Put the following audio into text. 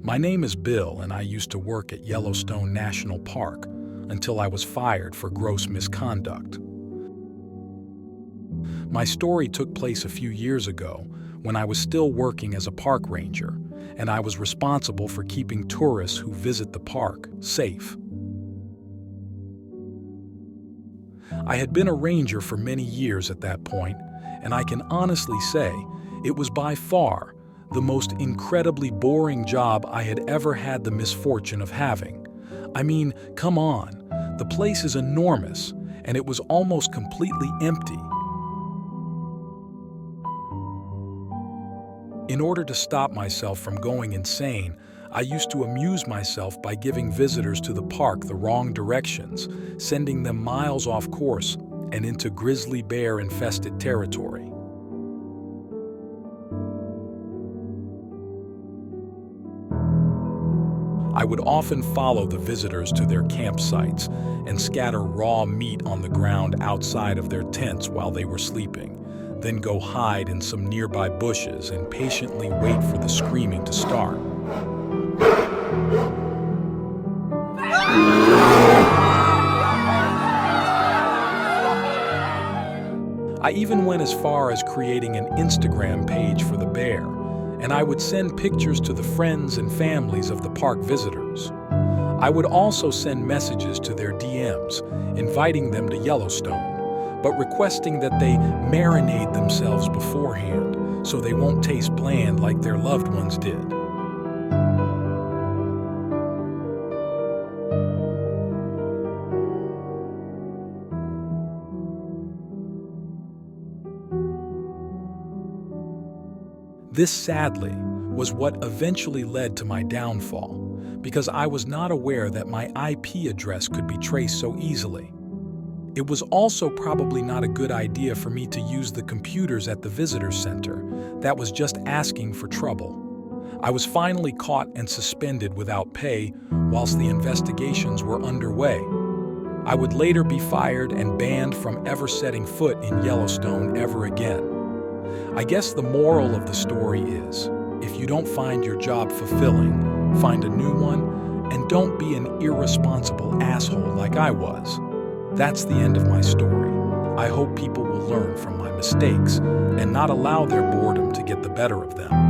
My name is Bill, and I used to work at Yellowstone National Park until I was fired for gross misconduct. My story took place a few years ago when I was still working as a park ranger, and I was responsible for keeping tourists who visit the park safe. I had been a ranger for many years at that point, and I can honestly say it was by far the most incredibly boring job I had ever had the misfortune of having. I mean, come on, the place is enormous, and it was almost completely empty. In order to stop myself from going insane, I used to amuse myself by giving visitors to the park the wrong directions, sending them miles off course and into grizzly bear-infested territory. I would often follow the visitors to their campsites and scatter raw meat on the ground outside of their tents while they were sleeping, then go hide in some nearby bushes and patiently wait for the screaming to start. I even went as far as creating an Instagram page for the bear, and I would send pictures to the friends and families of the park visitors. I would also send messages to their DMs, inviting them to Yellowstone, but requesting that they marinate themselves beforehand so they won't taste bland like their loved ones did. This, sadly, was what eventually led to my downfall, because I was not aware that my IP address could be traced so easily. It was also probably not a good idea for me to use the computers at the visitor center. That was just asking for trouble. I was finally caught and suspended without pay whilst the investigations were underway. I would later be fired and banned from ever setting foot in Yellowstone ever again. I guess the moral of the story is, if you don't find your job fulfilling, find a new one, and don't be an irresponsible asshole like I was. That's the end of my story. I hope people will learn from my mistakes and not allow their boredom to get the better of them.